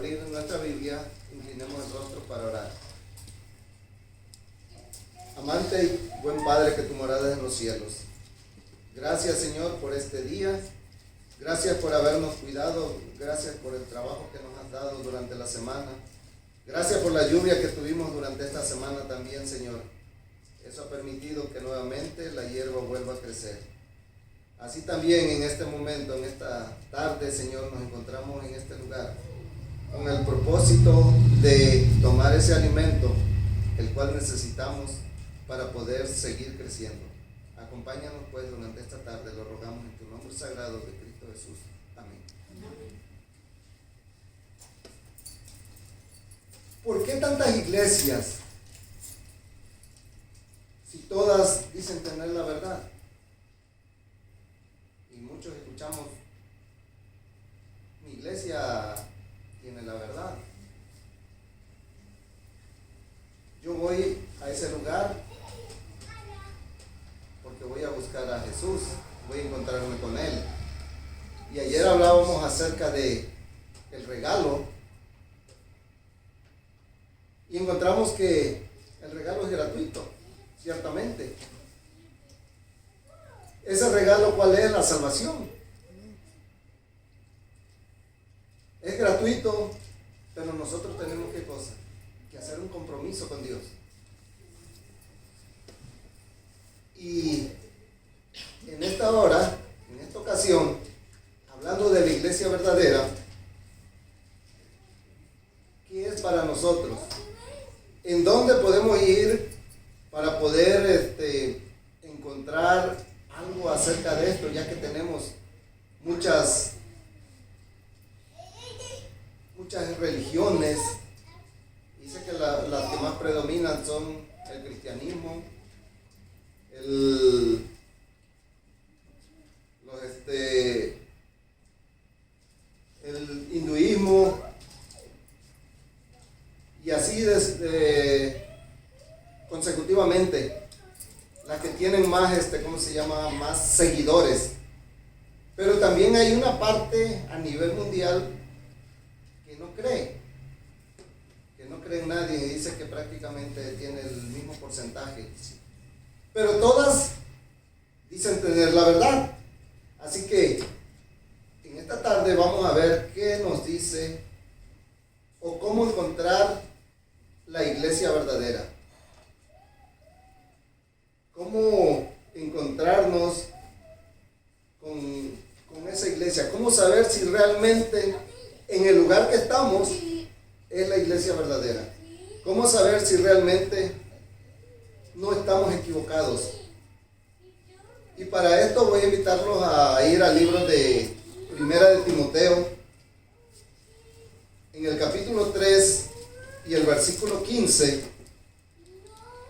abrir nuestra Biblia, inclinemos el rostro para orar. Amante y buen Padre, que tu morada es en los cielos. Gracias, Señor, por este día. Gracias por habernos cuidado. Gracias por el trabajo que nos has dado durante la semana. Gracias por la lluvia que tuvimos durante esta semana también, Señor. Eso ha permitido que nuevamente la hierba vuelva a crecer. Así también en este momento, en esta tarde, Señor, nos encontramos en este lugar con el propósito de tomar ese alimento, el cual necesitamos para poder seguir creciendo. Acompáñanos pues durante esta tarde, lo rogamos en tu nombre sagrado de Cristo Jesús. Amén. ¿Por qué tantas iglesias si todas dicen tener la verdad? Y muchos escuchamos, mi iglesia tiene la verdad. Yo voy a ese lugar porque voy a buscar a Jesús, voy a encontrarme con Él. Y ayer hablábamos acerca de el regalo y encontramos que el regalo es gratuito, ciertamente. Ese regalo, ¿cuál es? La salvación. Es gratuito, pero nosotros tenemos ¿qué cosa? Que hacer un compromiso con Dios. Y en esta hora, en esta ocasión, hablando de la iglesia verdadera, ¿qué es para nosotros? ¿En dónde podemos ir para poder encontrar algo acerca de esto, ya que tenemos muchas religiones? Dice que las que más predominan son el cristianismo, el hinduismo, y así consecutivamente, las que tienen más, más seguidores. Pero también hay una parte a nivel mundial que no cree en nadie, y dice que prácticamente tiene el mismo porcentaje. Pero todas dicen tener la verdad. Así que en esta tarde vamos a ver qué nos dice o cómo encontrar la iglesia verdadera. Cómo encontrarnos con esa iglesia. Cómo saber si realmente en el lugar que estamos es la iglesia verdadera. Cómo saber si realmente no estamos equivocados. Y para esto voy a invitarlos a ir al libro de Primera de Timoteo, en el capítulo 3 y el versículo 15.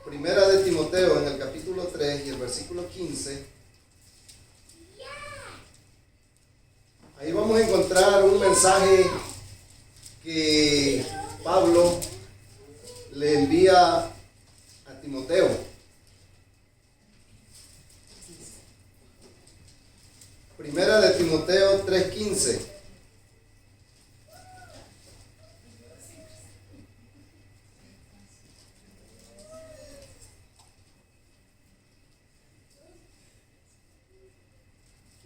Primera de Timoteo, en el capítulo 3 y el versículo 15. Ahí vamos a encontrar un mensaje que Pablo le envía a Timoteo. Primera de Timoteo 3:15.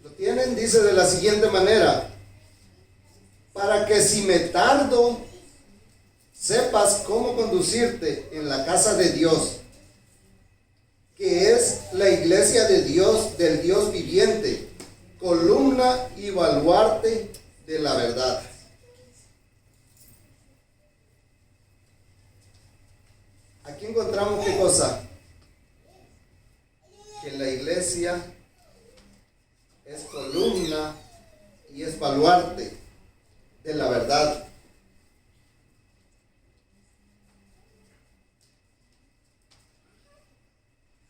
¿Lo tienen? Dice de la siguiente manera: para que si me tardo, sepas cómo conducirte en la casa de Dios, que es la iglesia de Dios, del Dios viviente, columna y baluarte de la verdad. Aquí encontramos ¿qué cosa? Que la iglesia es columna y es baluarte de la verdad.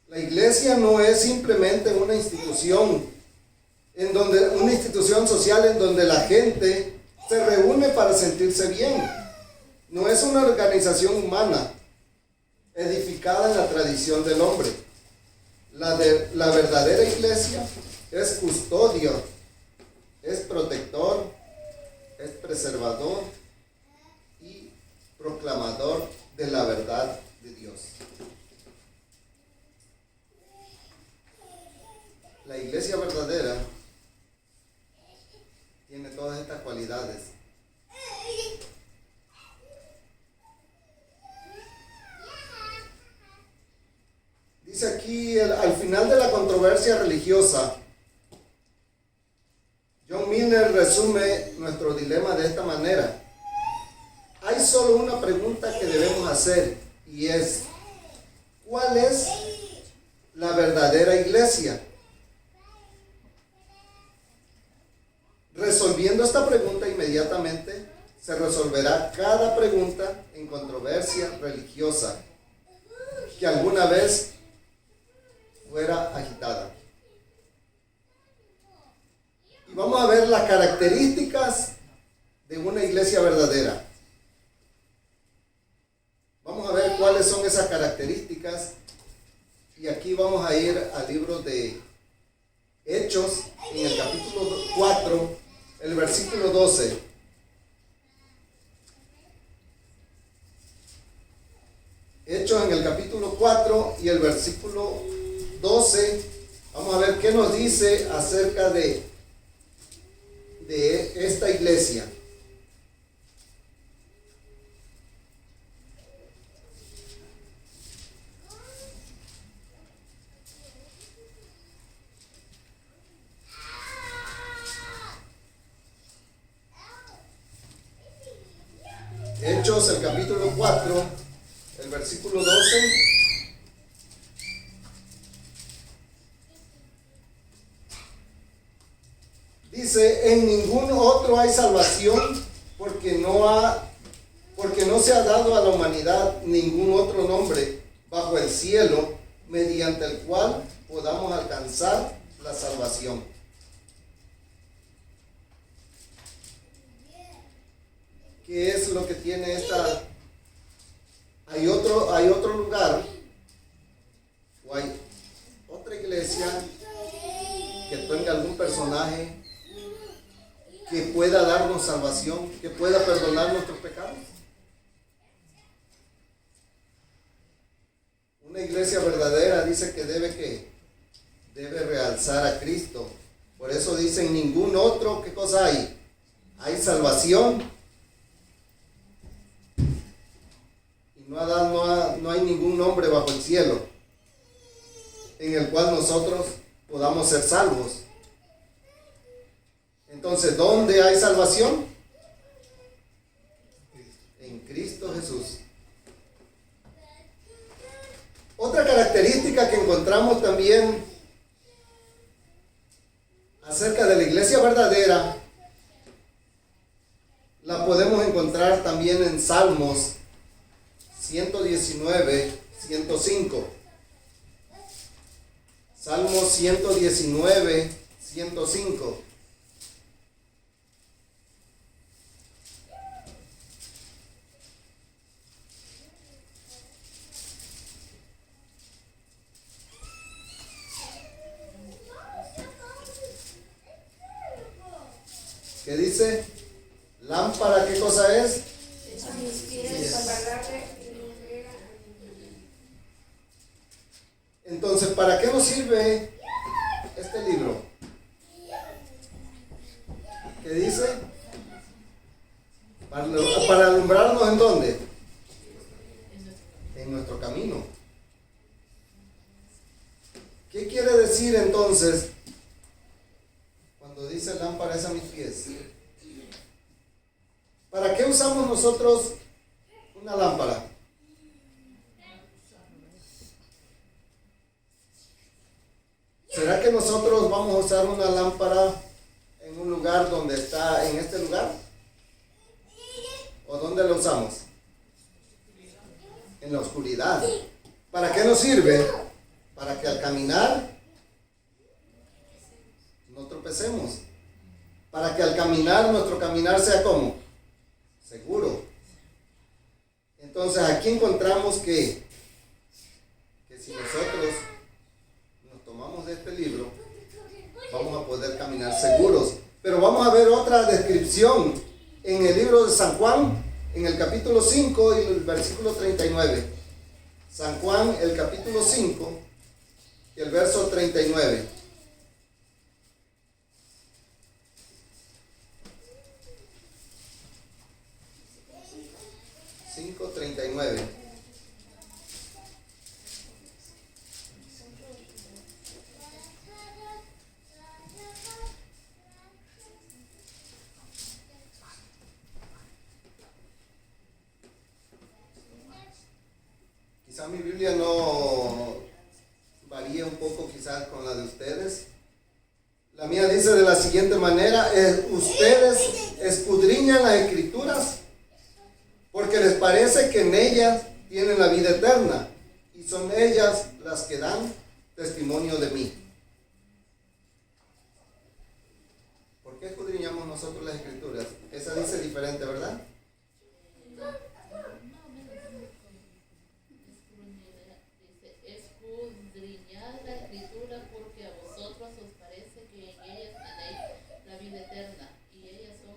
La iglesia no es simplemente una institución social en donde la gente se reúne para sentirse bien. No es una organización humana edificada en la tradición del hombre. La verdadera iglesia es custodio, es protector, es preservador proclamador de la verdad de Dios. La iglesia verdadera tiene todas estas cualidades. Dice aquí, al final de la controversia religiosa, John Milner resume nuestro dilema de esta manera. Hay solo una pregunta que debemos hacer, y es: ¿cuál es la verdadera iglesia? Resolviendo esta pregunta, inmediatamente se resolverá cada pregunta en controversia religiosa que alguna vez fuera agitada. Y vamos a ver las características de una iglesia verdadera. Vamos a ver cuáles son esas características. Y aquí vamos a ir al libro de Hechos, en el capítulo 4, el versículo 12. Hechos en el capítulo 4 y el versículo 12. Vamos a ver qué nos dice acerca de esta iglesia. Hechos, el capítulo 4, el versículo 12. Dice: en ningún otro hay salvación, porque no se ha dado a la humanidad ningún otro nombre bajo el cielo mediante el cual podamos alcanzar la salvación. ¿Qué es lo que tiene esta? Hay otro lugar, o hay otra iglesia que tenga algún personaje que pueda darnos salvación, que pueda perdonar nuestros pecados. Una iglesia verdadera dice que debe realzar a Cristo. Por eso dicen: ningún otro, ¿qué cosa hay? Hay salvación. Y no hay ningún nombre bajo el cielo en el cual nosotros podamos ser salvos. Entonces, ¿dónde hay salvación? En Cristo Jesús. Otra característica que encontramos también acerca de la iglesia verdadera, la podemos encontrar también en Salmos 119, 105. Salmos 119, 105. ¿Qué dice? Lámpara, ¿qué cosa es? A mis pies, la palabra. Entonces, ¿para qué nos sirve este libro? ¿Qué dice? Para alumbrarnos, ¿en dónde? En nuestro camino. ¿Qué quiere decir entonces cuando dice lámpara es a mis pies? ¿Para qué usamos nosotros una lámpara? ¿Será que nosotros vamos a usar una lámpara en un lugar donde está, en este lugar? ¿O dónde la usamos? En la oscuridad. ¿Para qué nos sirve? Para que al caminar no tropecemos. Para que al caminar, nuestro caminar sea ¿cómo? Seguro. Entonces aquí encontramos que si nosotros nos tomamos de este libro, vamos a poder caminar seguros. Pero vamos a ver otra descripción en el libro de San Juan, en el capítulo 5 y el versículo 39. San Juan, el capítulo 5 y el verso 39. 5:39. Quizá mi Biblia no varía un poco quizás con la de ustedes. La mía dice de la siguiente manera: ustedes escudriñan las escrituras porque les parece que en ellas tienen la vida eterna, y son ellas las que dan testimonio de mí. ¿Por qué escudriñamos nosotros las escrituras? Esa dice diferente, ¿verdad? Escudriñad la escritura porque a vosotros os parece que en ellas tenéis la vida eterna, y ellas son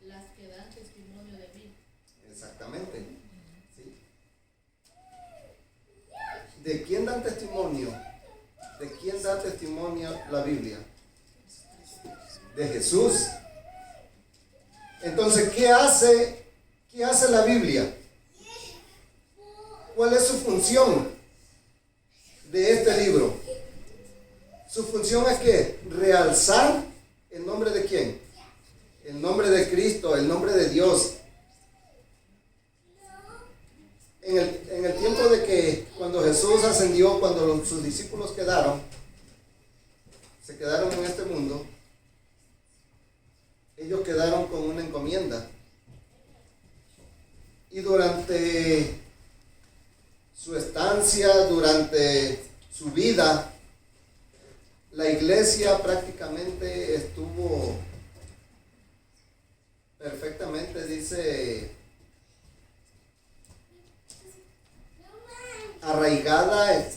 las que dan testimonio de mí. Exactamente. ¿Sí? ¿De quién dan testimonio? ¿De quién da testimonio la Biblia? De Jesús. Entonces, ¿qué hace la Biblia? ¿Cuál es su función de este libro? Su función es que realzar el nombre de quién? El nombre de Cristo, el nombre de Dios. En el tiempo de que cuando Jesús ascendió, cuando sus discípulos se quedaron en este mundo, ellos quedaron con una encomienda. Y durante su estancia, durante su vida, la iglesia prácticamente estuvo perfectamente, dice, arraigada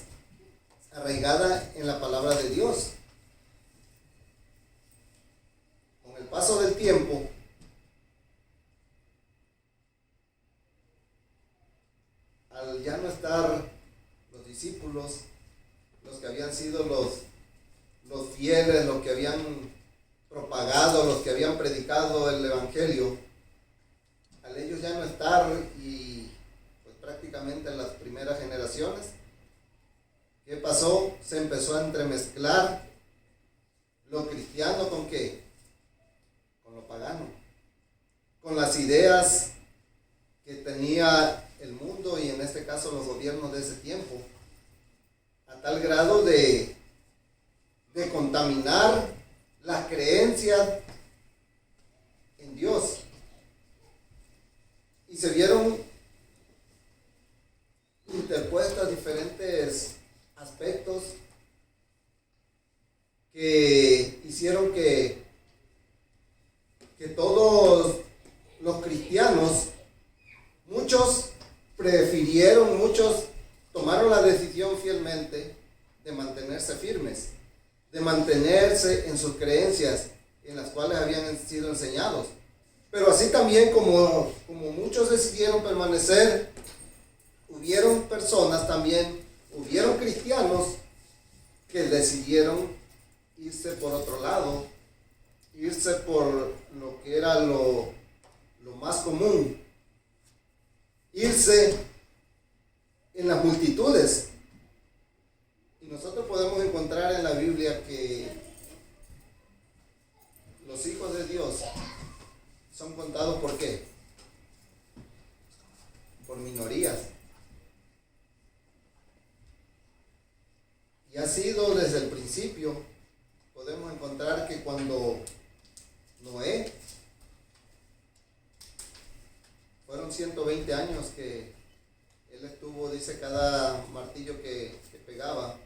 en la palabra de Dios. Con el paso del tiempo, al ya no estar los discípulos, los que habían sido los fieles, los que habían propagado, los que habían predicado el evangelio, al ellos ya no estar, y pues prácticamente en las primeras generaciones, ¿qué pasó? Se empezó a entremezclar lo cristiano con ¿qué? Con lo pagano, con las ideas que tenía el mundo, y en este caso los gobiernos de ese tiempo, a tal grado de contaminar las creencias en Dios. Y se vieron interpuestas diferentes aspectos que hicieron que todos los cristianos, muchos tomaron la decisión fielmente de mantenerse firmes, de mantenerse en sus creencias en las cuales habían sido enseñados. Pero así también como muchos decidieron permanecer, hubieron personas también, hubieron cristianos que decidieron irse por otro lado, irse por lo que era lo más común, irse en las multitudes. Y nosotros podemos encontrar en la Biblia que los hijos de Dios son contados ¿por qué? Por minorías. Y ha sido desde el principio. Podemos encontrar que cuando Noé, fueron 120 años que él estuvo, dice, cada martillo que pegaba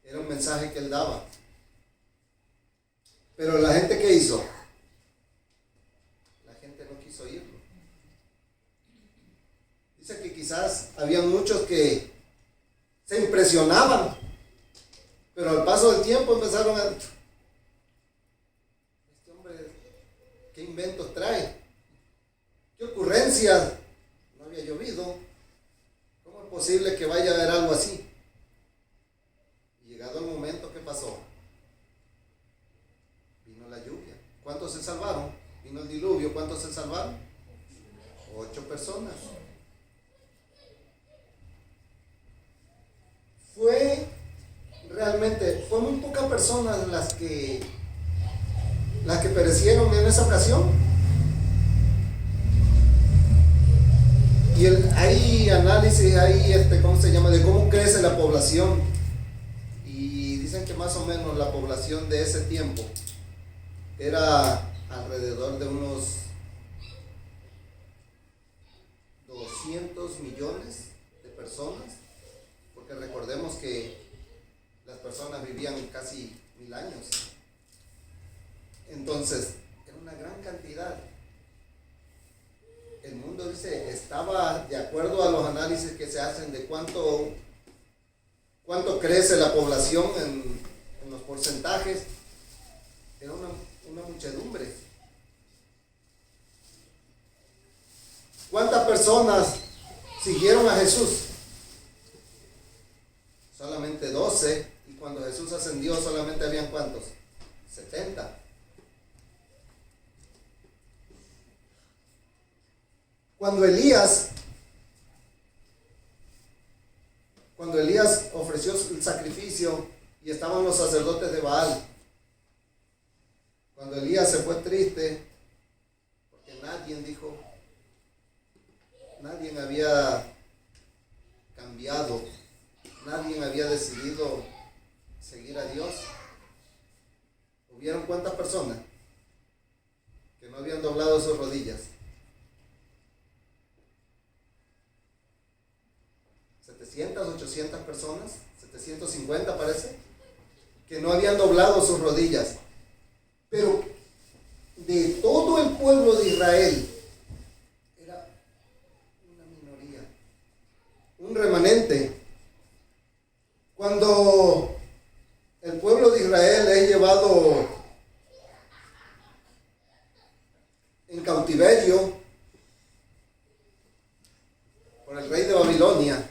era un mensaje que él daba. Pero la gente, ¿qué hizo? La gente no quiso oírlo. Dice que quizás había muchos que se impresionaban, pero al paso del tiempo empezaron a: este hombre, ¿qué inventos trae? qué ocurrencia, no había llovido, ¿cómo es posible que vaya a haber algo así? Y llegado el momento, ¿qué pasó? Vino la lluvia. ¿Cuántos se salvaron? Vino el diluvio, ¿cuántos se salvaron? 8 personas. Fue muy pocas personas las que perecieron en esa ocasión. Y hay análisis, ¿cómo se llama? De cómo crece la población. Y dicen que más o menos la población de ese tiempo era alrededor de unos 200 millones de personas, porque recordemos que las personas vivían casi 1000 años. Entonces, era una gran cantidad. El mundo, dice, estaba, de acuerdo a los análisis que se hacen de cuánto crece la población en los porcentajes, era una muchedumbre. ¿Cuántas personas siguieron a Jesús? Solamente 12, y cuando Jesús ascendió solamente habían ¿cuántos? 70. Cuando Elías ofreció el sacrificio y estaban los sacerdotes de Baal, cuando Elías se fue triste, porque nadie había cambiado, nadie había decidido seguir a Dios. ¿Hubieron cuántas personas que no habían doblado sus rodillas? 700, 800 personas, 750 parece, que no habían doblado sus rodillas. Pero de todo el pueblo de Israel, era una minoría, un remanente. Cuando el pueblo de Israel es llevado en cautiverio por el rey de Babilonia,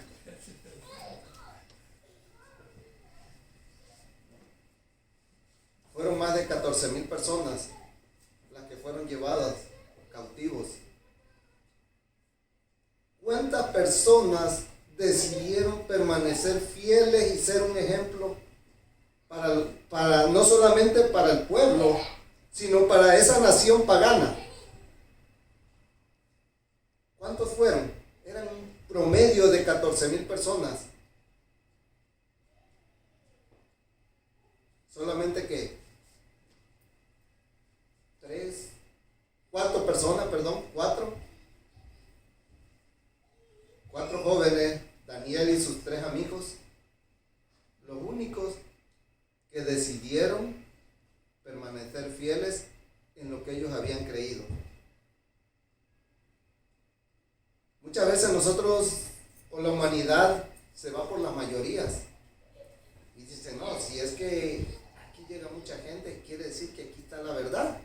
fueron más de 14,000 personas las que fueron llevadas cautivos. ¿Cuántas personas decidieron permanecer fieles y ser un ejemplo para no solamente para el pueblo, sino para esa nación pagana? ¿Cuántos fueron? Eran un promedio de 14,000 personas. Solamente que 4 jóvenes, Daniel y sus 3 amigos, los únicos que decidieron permanecer fieles en lo que ellos habían creído. Muchas veces nosotros, o la humanidad, se va por las mayorías y dice, no, si es que aquí llega mucha gente, quiere decir que aquí está la verdad.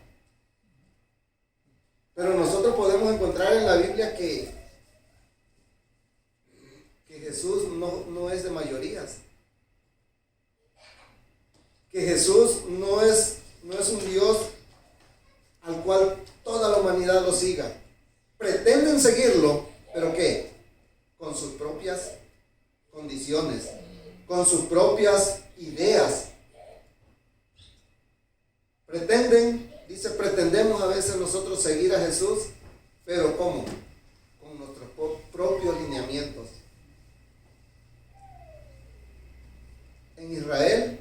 Pero nosotros podemos encontrar en la Biblia que Jesús no es de mayorías. Que Jesús no es un Dios al cual toda la humanidad lo siga. Pretenden seguirlo, ¿pero qué? Con sus propias condiciones, con sus propias ideas. Pretendemos a veces nosotros seguir a Jesús, pero ¿cómo? Con nuestros propios lineamientos. En Israel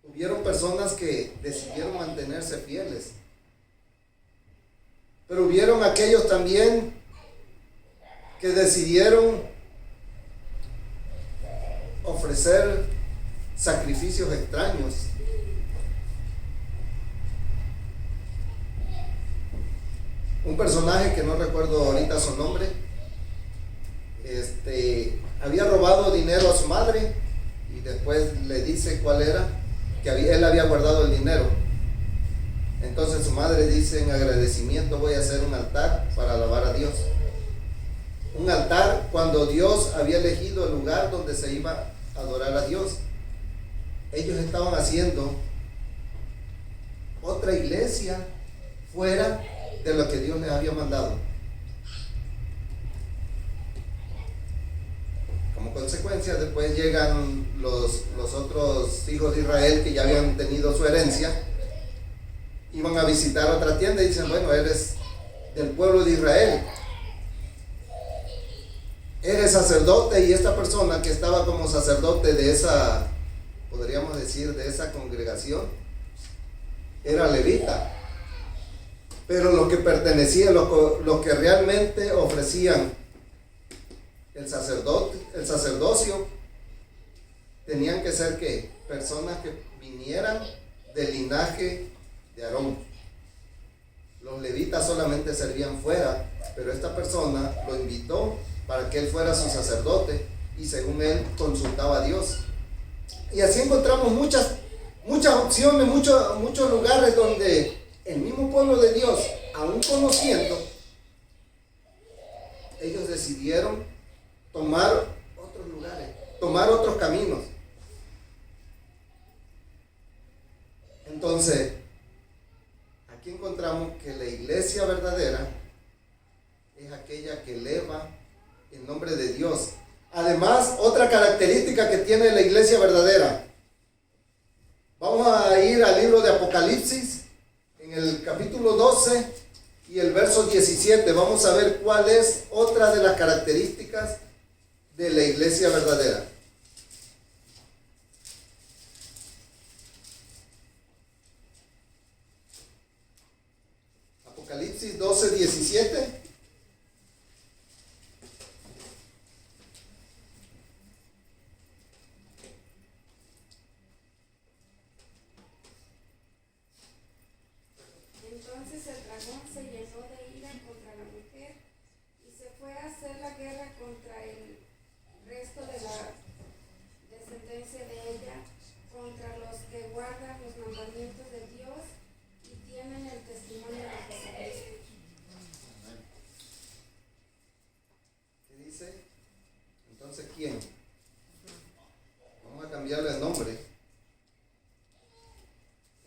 hubieron personas que decidieron mantenerse fieles, pero hubieron aquellos también que decidieron ofrecer sacrificios extraños. Un personaje que no recuerdo ahorita su nombre, había robado dinero a su madre y después le dice cuál era, que él había guardado el dinero. Entonces su madre dice: en agradecimiento voy a hacer un altar para alabar a Dios. Un altar cuando Dios había elegido el lugar donde se iba a adorar a Dios. Ellos estaban haciendo otra iglesia fuera de lo que Dios les había mandado. Como consecuencia, después llegan los otros hijos de Israel que ya habían tenido su herencia, iban a visitar otra tienda y dicen: bueno, eres del pueblo de Israel, eres sacerdote, y esta persona que estaba como sacerdote de esa, podríamos decir, de esa congregación, era levita. Pero lo que pertenecía, lo que realmente ofrecían el sacerdocio, tenían que ser ¿qué? Personas que vinieran del linaje de Aarón. Los levitas solamente servían fuera, pero esta persona lo invitó para que él fuera su sacerdote, y según él consultaba a Dios. Y así encontramos muchas opciones, muchos lugares donde el mismo pueblo de Dios, aún conociendo, ellos decidieron tomar otros lugares, tomar otros caminos. Entonces, aquí encontramos que la iglesia verdadera es aquella que eleva el nombre de Dios. Además, otra característica que tiene la iglesia verdadera. Vamos a ir al libro de Apocalipsis, en el capítulo 12 y el verso 17. Vamos a ver cuál es otra de las características de la iglesia verdadera. Apocalipsis 12, 17. Entonces el dragón se llenó de ira contra la mujer y se fue a hacer la guerra contra el resto de la descendencia de ella, contra los que guardan los mandamientos de Dios y tienen el testimonio de Jesucristo. ¿Qué dice? Entonces, ¿quién? Vamos a cambiarle el nombre.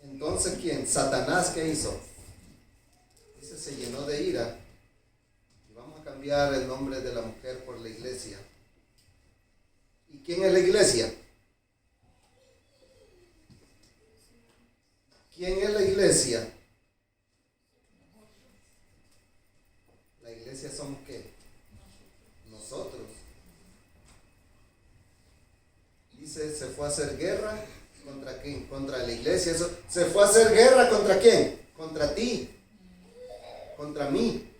Entonces, ¿quién? Satanás, ¿qué hizo? Dice: se llenó de ira. Y vamos a cambiar el nombre de la mujer por la iglesia. ¿Y quién es la iglesia? ¿Quién es la iglesia? La iglesia somos ¿qué? Nosotros. Dice: se fue a hacer guerra. ¿Contra quién? Contra la iglesia. Eso, se fue a hacer guerra ¿contra quién? Contra ti, contra mí.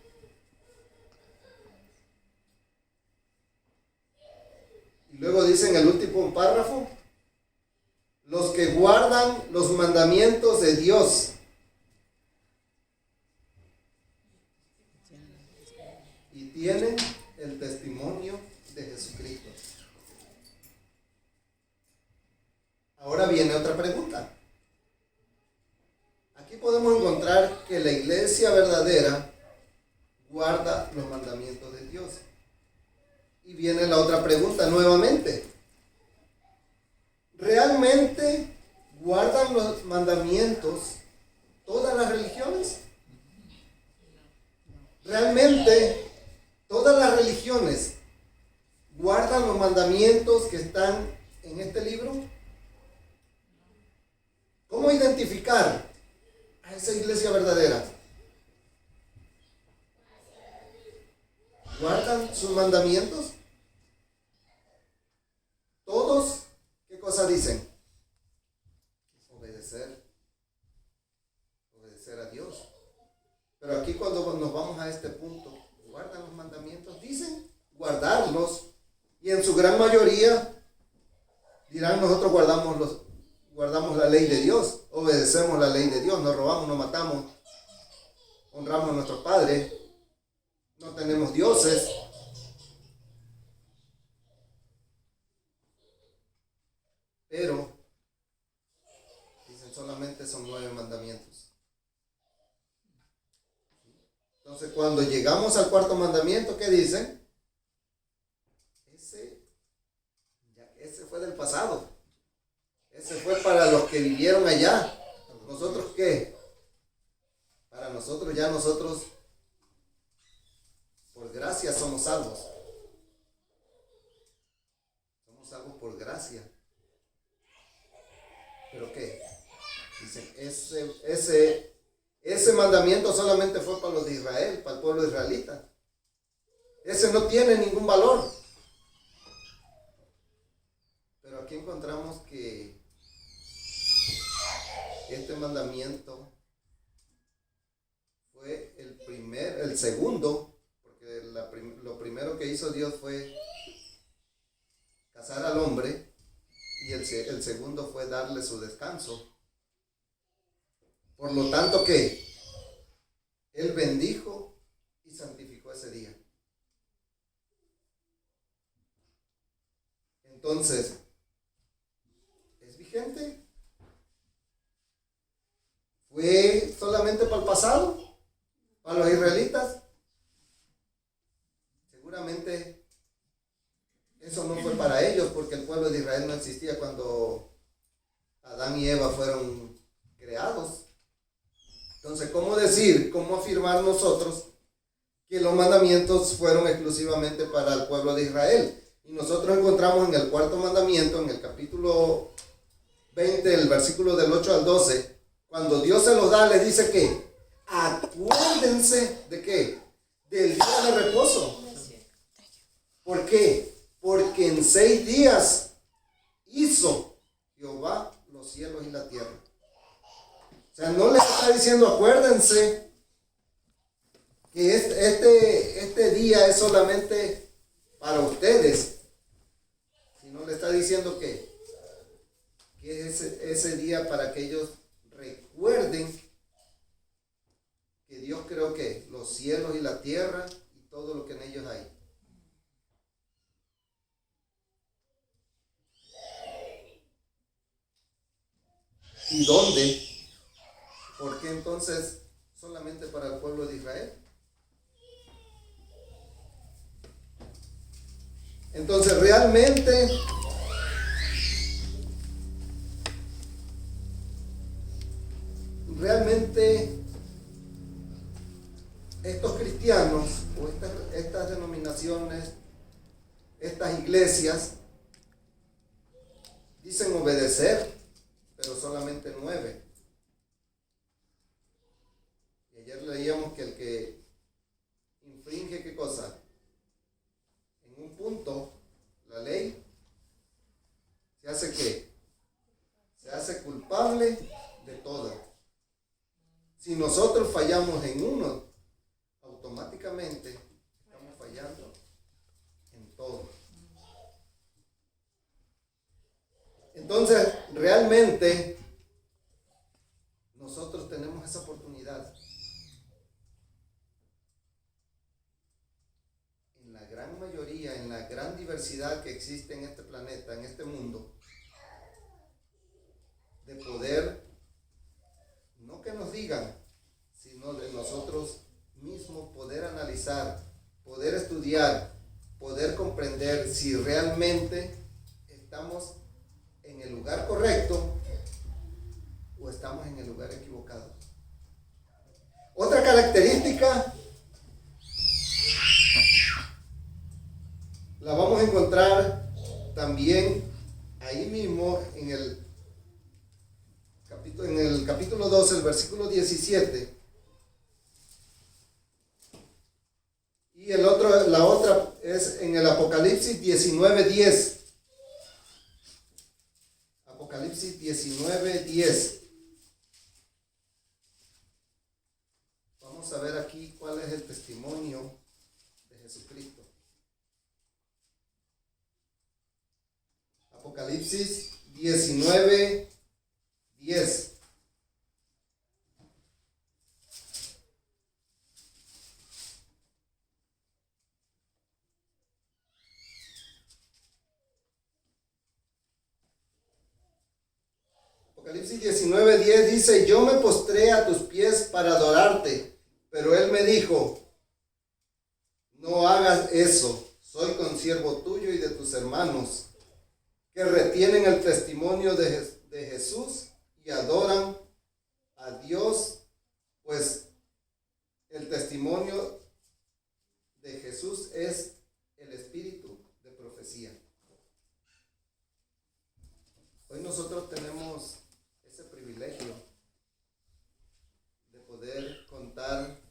Y luego dice en el último párrafo: los que guardan los mandamientos de Dios. Y tienen el testimonio de Jesucristo. Ahora viene otra pregunta. Aquí podemos encontrar que la iglesia verdadera guarda los mandamientos de Dios. Y viene la otra pregunta nuevamente. ¿Realmente guardan los mandamientos todas las religiones? ¿Realmente todas las religiones guardan los mandamientos que están en este libro? ¿Cómo identificar a esa iglesia verdadera? ¿Guardan sus mandamientos? Todos, ¿qué cosa dicen? Obedecer a Dios. Pero aquí cuando nos vamos a este punto, ¿guardan los mandamientos? Dicen guardarlos, y en su gran mayoría dirán: nosotros guardamos la ley de Dios, obedecemos la ley de Dios, no robamos, no matamos, honramos a nuestros padres, no tenemos dioses. Pero dicen: solamente son 9 mandamientos. Entonces, cuando llegamos al cuarto mandamiento, ¿qué dicen? Ese fue del pasado. Ese fue para los que vivieron allá. ¿Nosotros qué? Para nosotros ya nosotros, por gracia somos salvos. Somos salvos por gracia. ¿Pero qué? Dicen, ese mandamiento solamente fue para los de Israel, para el pueblo israelita. Ese no tiene ningún valor. Pero aquí encontramos que este mandamiento fue el segundo, porque lo primero que hizo Dios fue casar al hombre, y el segundo fue darle su descanso. Por lo tanto, ¿qué? Él bendijo y santificó ese día. Entonces, ¿es vigente? ¿Fue solamente para el pasado? ¿Para los israelitas? Seguramente eso no fue para ellos, porque el pueblo de Israel no existía cuando Adán y Eva fueron creados. Entonces, cómo afirmar nosotros que los mandamientos fueron exclusivamente para el pueblo de Israel? Y nosotros encontramos en el cuarto mandamiento, en el capítulo 20, el versículo del 8 al 12, cuando Dios se los da, le dice que acuérdense de qué, del día de reposo. ¿Por qué? Porque en 6 días hizo Jehová los cielos y la tierra. O sea, no les está diciendo acuérdense que este día es solamente para ustedes, sino le está diciendo que es ese día para que ellos recuerden que Dios creó que los cielos y la tierra y todo lo que en ellos hay. ¿Y dónde? ¿Por qué entonces solamente para el pueblo de Israel? Entonces realmente estos cristianos o estas denominaciones, estas iglesias, dicen obedecer, pero solamente 9. Y ayer leíamos que el que infringe, ¿qué cosa? En un punto, la ley, se hace ¿qué? Se hace culpable de todo. Si nosotros fallamos en uno, automáticamente estamos fallando en todo. Entonces, realmente, nosotros tenemos esa oportunidad. En la gran mayoría, en la gran diversidad que existe en este planeta, en este mundo, de poder, no que nos digan, sino de nosotros mismos poder analizar, poder estudiar, poder comprender si realmente estamos en el lugar correcto o estamos en el lugar equivocado. Otra característica la vamos a encontrar también ahí mismo en el capítulo 12, el versículo 17. Y la otra es en el Apocalipsis 19:10. Apocalipsis 19:10. Vamos a ver aquí cuál es el testimonio de Jesucristo. Apocalipsis 19:10. Apocalipsis 19:10 dice: yo me postré a tus pies para adorarte, pero él me dijo: No hagas eso. Soy consiervo tuyo y de tus hermanos, que retienen el testimonio de Jesús y adoran a Dios, pues el testimonio de Jesús es el espíritu de profecía. Hoy nosotros tenemos ese privilegio de poder contar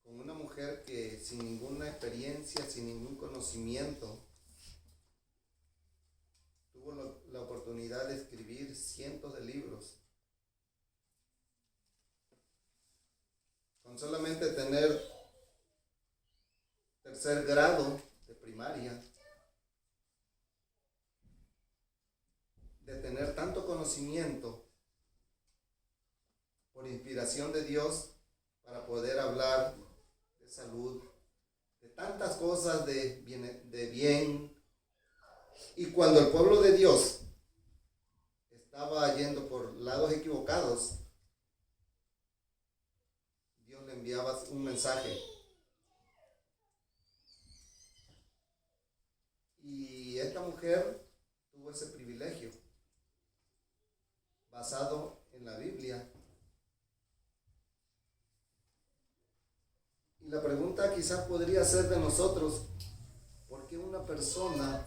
con una mujer que sin ninguna experiencia, sin ningún conocimiento, tuvo la oportunidad de escribir cientos de libros. Con solamente tener tercer grado de primaria, de tener tanto conocimiento por inspiración de Dios para poder hablar de salud, de tantas cosas de bien. Y cuando el pueblo de Dios estaba yendo por lados equivocados, Dios le enviaba un mensaje. Y esta mujer tuvo ese privilegio, basado en la Biblia. Y la pregunta quizás podría ser de nosotros: ¿por qué una persona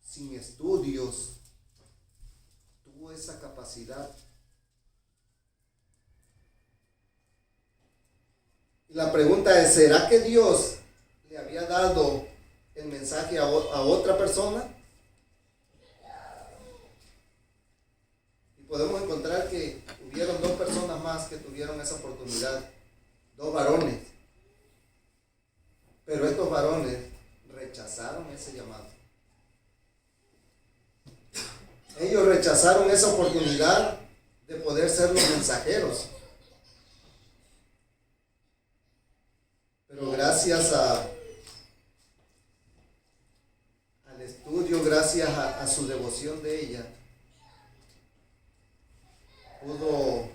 sin estudios tuvo esa capacidad? Y la pregunta es: ¿será que Dios le había dado el mensaje a otra persona? Y podemos encontrar que hubieron dos personas más que tuvieron esa oportunidad, dos varones. Pero estos varones rechazaron ese llamado. Ellos rechazaron esa oportunidad de poder ser los mensajeros. Pero gracias al estudio, gracias a su devoción de ella, pudo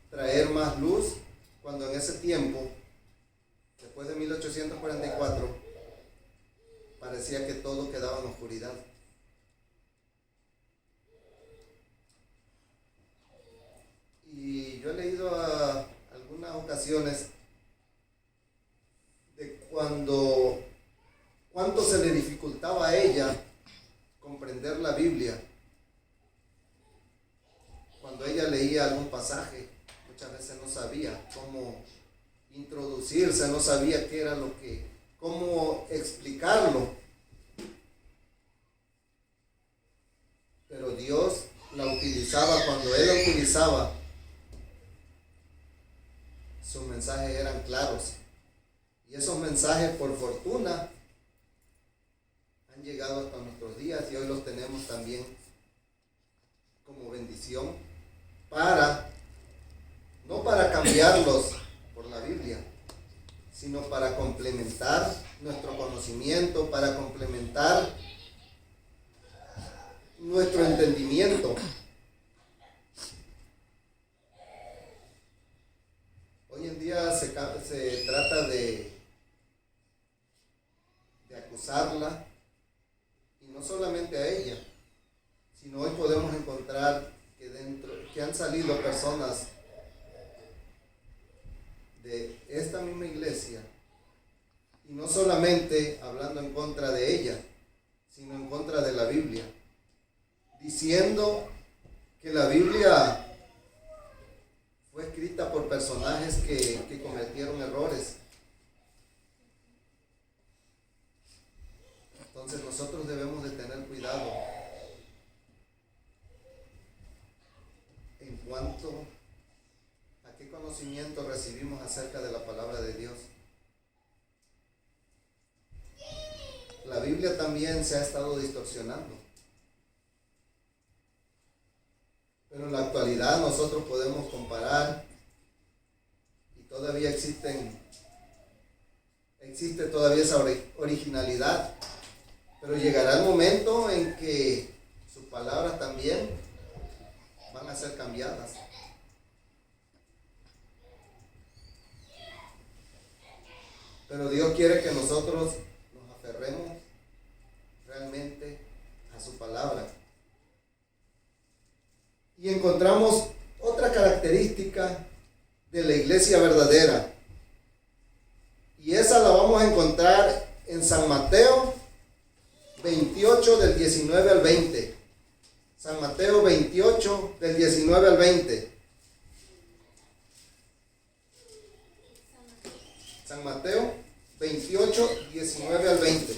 traer más luz cuando en ese tiempo, después de 1844, parecía que todo quedaba en oscuridad. Y yo he leído algunas ocasiones de cuánto se le dificultaba a ella comprender la Biblia. Cuando ella leía algún pasaje, muchas veces no sabía cómo introducirse, no sabía qué era cómo explicarlo. Pero Dios la utilizaba. Cuando Él la utilizaba, sus mensajes eran claros. Y esos mensajes, por fortuna, han llegado hasta nuestros días y hoy los tenemos también como bendición no para cambiarlos por la Biblia, sino para complementar nuestro conocimiento, para complementar nuestro entendimiento. Hoy en día se trata de acusarla, y no solamente a ella, sino hoy podemos encontrar que han salido personas de esta misma iglesia, y no solamente hablando en contra de ella, sino en contra de la Biblia, diciendo que la Biblia fue escrita por personajes que cometieron errores. Entonces nosotros debemos de tener cuidado en cuanto a qué conocimiento recibimos acerca de la palabra de Dios. La Biblia también se ha estado distorsionando, pero en la actualidad nosotros podemos comparar y todavía existe todavía esa originalidad, pero llegará el momento en que sus palabras también van a ser cambiadas. quiere que nosotros nos aferremos realmente a su palabra. Y encontramos otra característica de la iglesia verdadera. Y esa la vamos a encontrar en San Mateo 28 del 19 al 20. San Mateo 28 del 19 al 20. San Mateo 28, 19 al 20.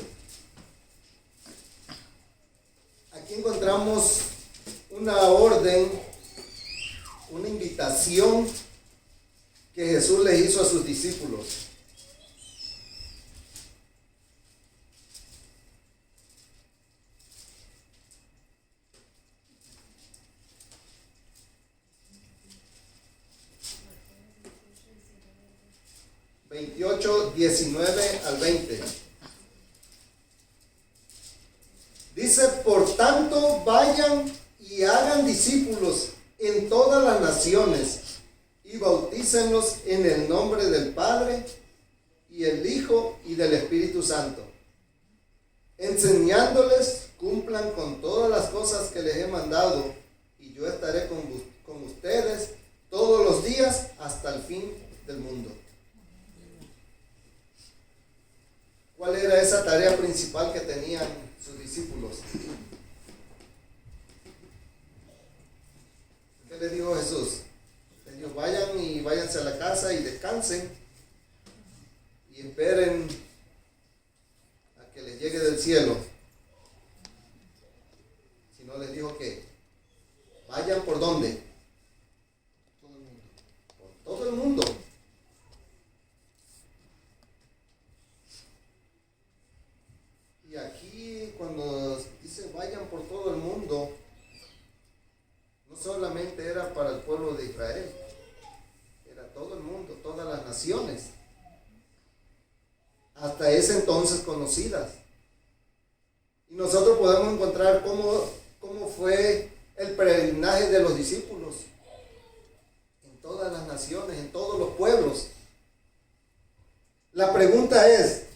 Aquí encontramos una orden, una invitación que Jesús le hizo a sus discípulos. (28, 19 al 20). Dice: por tanto, vayan y hagan discípulos en todas las naciones y bautícenlos en el nombre del Padre y el Hijo y del Espíritu Santo, enseñándoles cumplan con todas las cosas que les he mandado, y yo estaré con ustedes todos los días hasta el fin del mundo. ¿Cuál era esa tarea principal que tenían sus discípulos? ¿Qué les dijo Jesús? Les dijo: vayan y váyanse a la casa y descansen y esperen a que les llegue del cielo. Si no, les dijo que vayan ¿por dónde? Todo el mundo. Por todo el mundo. Y aquí, cuando dice vayan por todo el mundo, no solamente era para el pueblo de Israel, era todo el mundo, todas las naciones, hasta ese entonces conocidas. Y nosotros podemos encontrar cómo fue el peregrinaje de los discípulos en todas las naciones, en todos los pueblos. La pregunta es: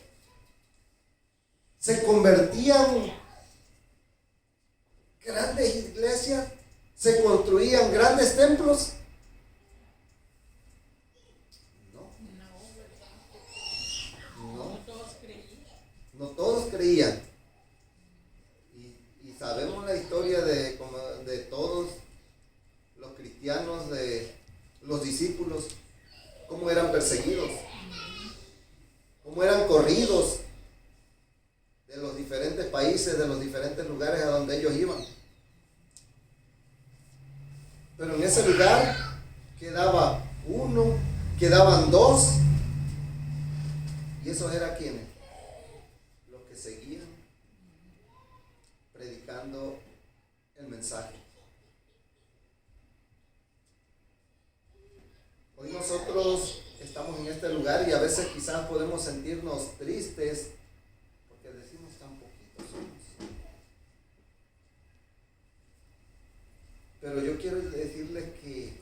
¿se convertían grandes iglesias? ¿Se construían grandes templos? No todos creían. Y sabemos la historia de todos los cristianos, de los discípulos, cómo eran perseguidos, cómo eran corridos de los diferentes países, de los diferentes lugares a donde ellos iban. Pero en ese lugar quedaba uno, quedaban dos, y esos eran quienes, los que seguían predicando el mensaje. Hoy nosotros estamos en este lugar y a veces quizás podemos sentirnos tristes porque decimos tan poquitos somos. Pero yo quiero decirles que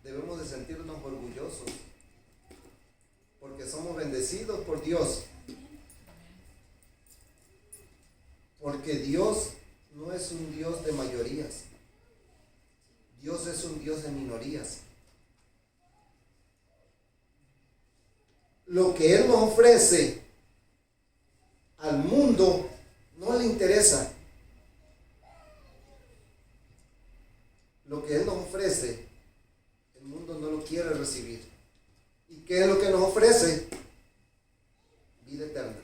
debemos de sentirnos orgullosos porque somos bendecidos por Dios. Porque Dios no es un Dios de mayorías. Dios es un Dios de minorías. Lo que Él nos ofrece al mundo no le interesa. Lo que Él nos ofrece, el mundo no lo quiere recibir. ¿Y qué es lo que nos ofrece? Vida eterna.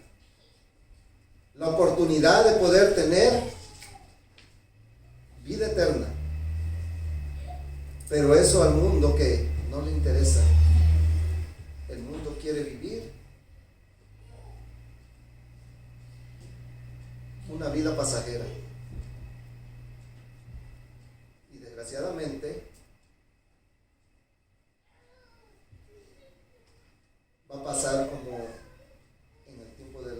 La oportunidad de poder tener vida eterna. Pero eso al mundo que no le interesa. El mundo quiere vivir una vida pasajera. Y desgraciadamente va a pasar como en el tiempo de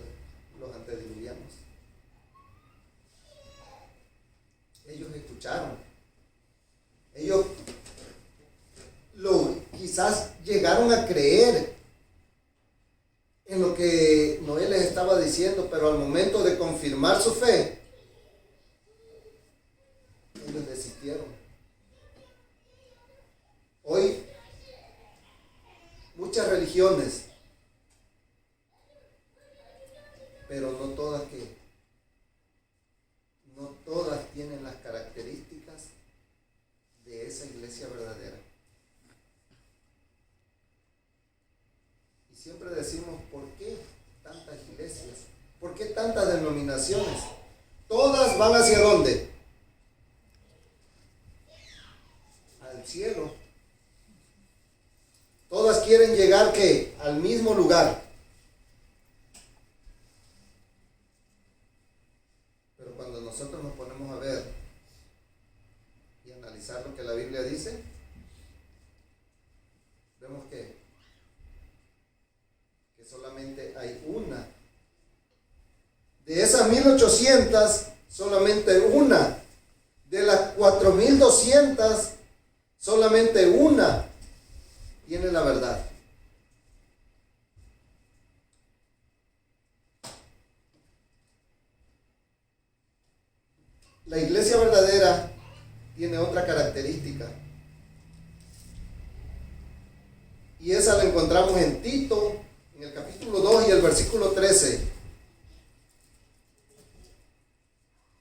los antediluvianos. Ellos escucharon. Ellos quizás llegaron a creer en lo que pero al momento de confirmar su fe, ellos desistieron. Hoy, muchas religiones, pero no todas tienen las características de esa iglesia verdadera. Y siempre decimos, ¿por qué tantas iglesias? ¿Por qué tantas denominaciones? Todas van ¿hacia dónde? Al cielo. Todas quieren llegar ¿qué? Al mismo lugar. Pero cuando nosotros nos ponemos a ver y analizar lo que la Biblia dice, vemos que solamente hay una. De esas 1800, solamente una. De las 4200, solamente una tiene la verdad. La iglesia verdadera tiene otra característica. Y esa la encontramos en Tito, en el capítulo 2 y el versículo 13.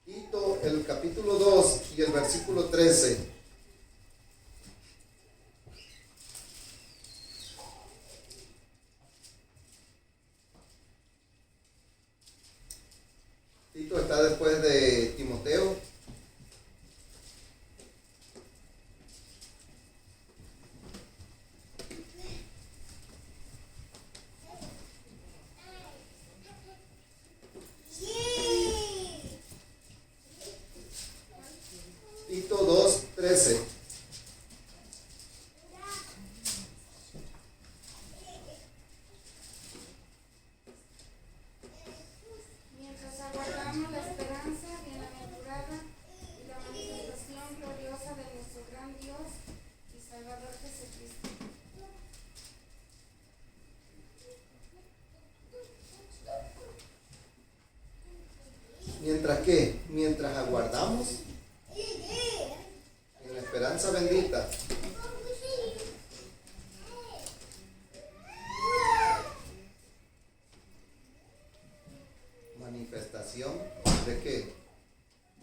Tito, el capítulo 2 y el versículo 13. Tito está después de Timoteo. Tito 2:13. Mientras aguardamos la esperanza bienaventurada y la manifestación gloriosa de nuestro gran Dios y Salvador Jesucristo. ¿Mientras qué? Mientras aguardamos en la esperanza bendita. Manifestación ¿de qué?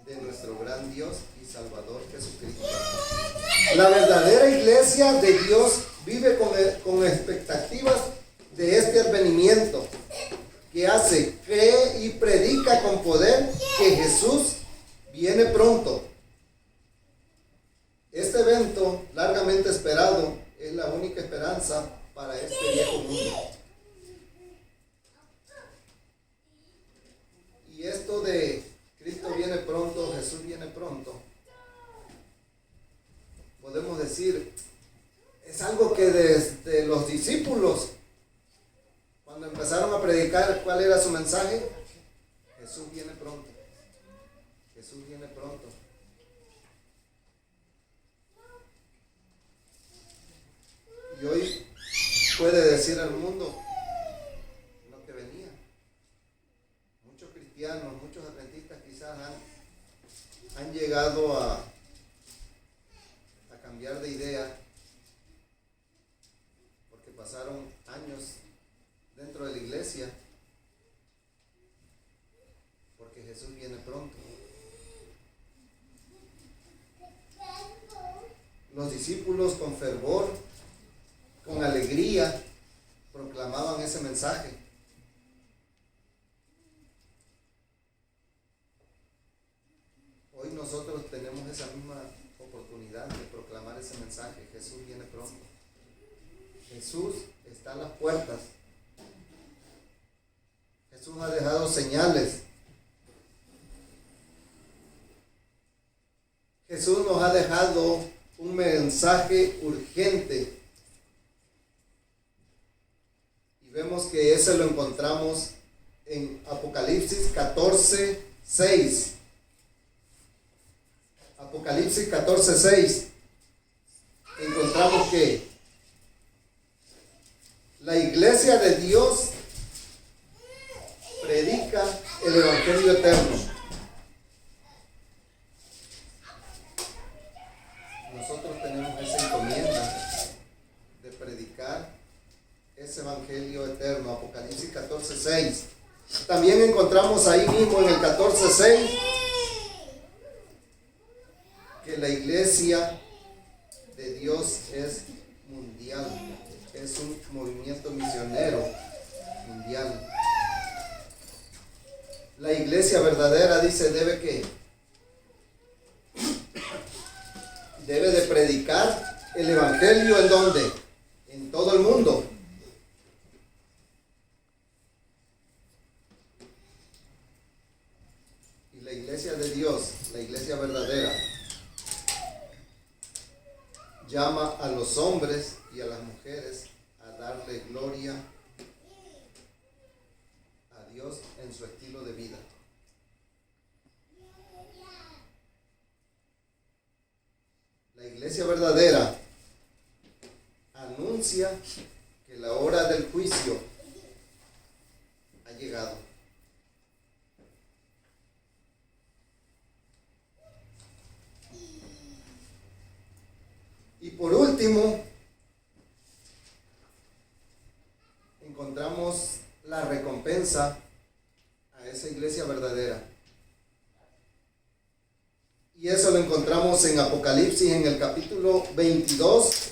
De nuestro gran Dios y Salvador Jesucristo. La verdadera iglesia de Dios vive con expectativas de este advenimiento, que hace, cree y predica con poder que Jesús viene pronto. Este evento largamente esperado es la única esperanza para este viejo mundo. Y esto de Cristo viene pronto, Jesús viene pronto, podemos decir, es algo que desde los discípulos, cuando empezaron a predicar, ¿cuál era su mensaje? Jesús viene pronto. Jesús viene pronto. Y hoy puede decir al mundo lo que venía. Muchos cristianos, muchos adventistas quizás han llegado a cambiar de idea porque pasaron años dentro de la iglesia, porque Jesús viene pronto. Los discípulos con fervor, con alegría, proclamaban ese mensaje. Hoy nosotros tenemos esa misma oportunidad de proclamar ese mensaje. Jesús viene pronto. Jesús está a las puertas. Jesús ha dejado señales. Jesús nos ha dejado un mensaje urgente. Y vemos que ese lo encontramos en Apocalipsis 14:6. Apocalipsis 14:6. Encontramos que la iglesia de Dios predica Evangelio eterno. Nosotros tenemos esa encomienda de predicar ese Evangelio eterno. Apocalipsis 14:6. También encontramos ahí mismo en el 14:6 que la iglesia de Dios es mundial, es un movimiento misionero mundial. La iglesia verdadera, dice, debe de predicar el evangelio. ¿En dónde? En todo el mundo. Y la iglesia de Dios, la iglesia verdadera, llama a los hombres y a las mujeres a darle gloria a Dios en su estilo de vida. La iglesia verdadera anuncia que la hora del juicio ha llegado. Y por último, encontramos la recompensa a esa iglesia verdadera. Y eso lo encontramos en Apocalipsis, en el capítulo 22,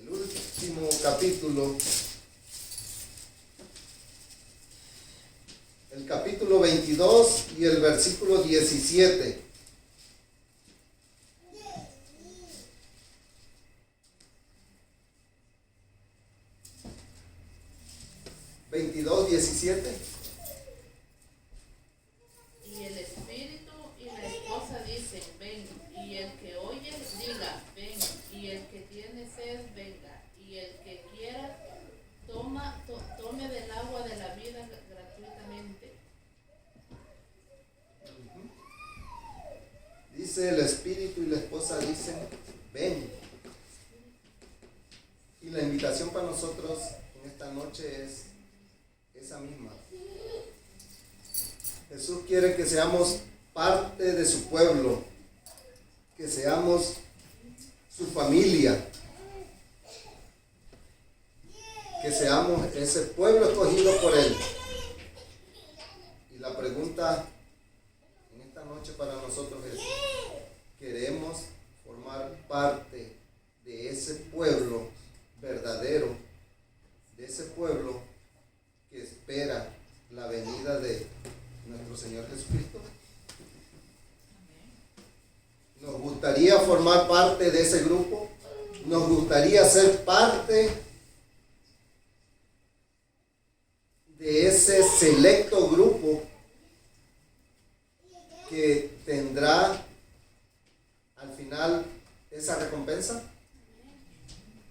el último capítulo, el capítulo 22 y el versículo 17. 22:17. Y el espíritu y la esposa dicen, ven, y el que oye, diga, ven, y el que tiene sed, venga, y el que quiera, tome del agua de la vida gratuitamente. Dice el espíritu y la esposa dicen, ven. Y la invitación para nosotros en esta noche es esa misma. Jesús quiere que seamos parte de su pueblo, que seamos su familia, que seamos ese pueblo escogido por Él. Y la pregunta en esta noche para nosotros es, ¿queremos formar parte de ese pueblo verdadero, de ese pueblo que espera la venida de nuestro Señor Jesucristo? ¿Nos gustaría formar parte de ese grupo? ¿Nos gustaría ser parte de ese selecto grupo que tendrá al final esa recompensa?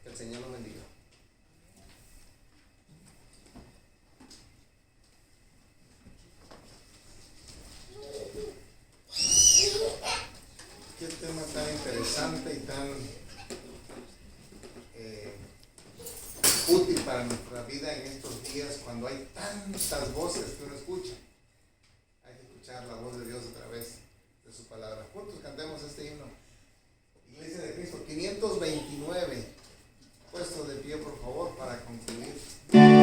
Que el Señor nos bendiga. Qué tema tan interesante y tan útil para nuestra vida en estos días, cuando hay tantas voces que uno escucha. Hay que escuchar la voz de Dios a través de su palabra. Juntos cantemos este himno. Iglesia de Cristo 529. Puesto de pie, por favor, para concluir. Señor,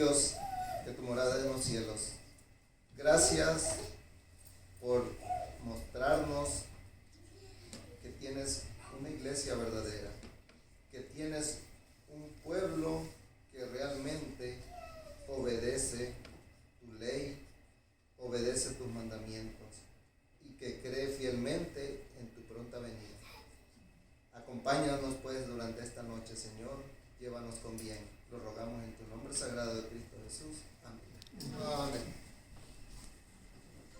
Dios, que tu morada es en los cielos. Gracias por mostrarnos que tienes una iglesia verdadera, que tienes un pueblo que realmente obedece tu ley, obedece tus mandamientos y que cree fielmente en tu pronta venida. Acompáñanos pues durante esta noche, Señor, llévanos con bien. Lo rogamos en tu nombre sagrado de Cristo Jesús. Amén. Amén.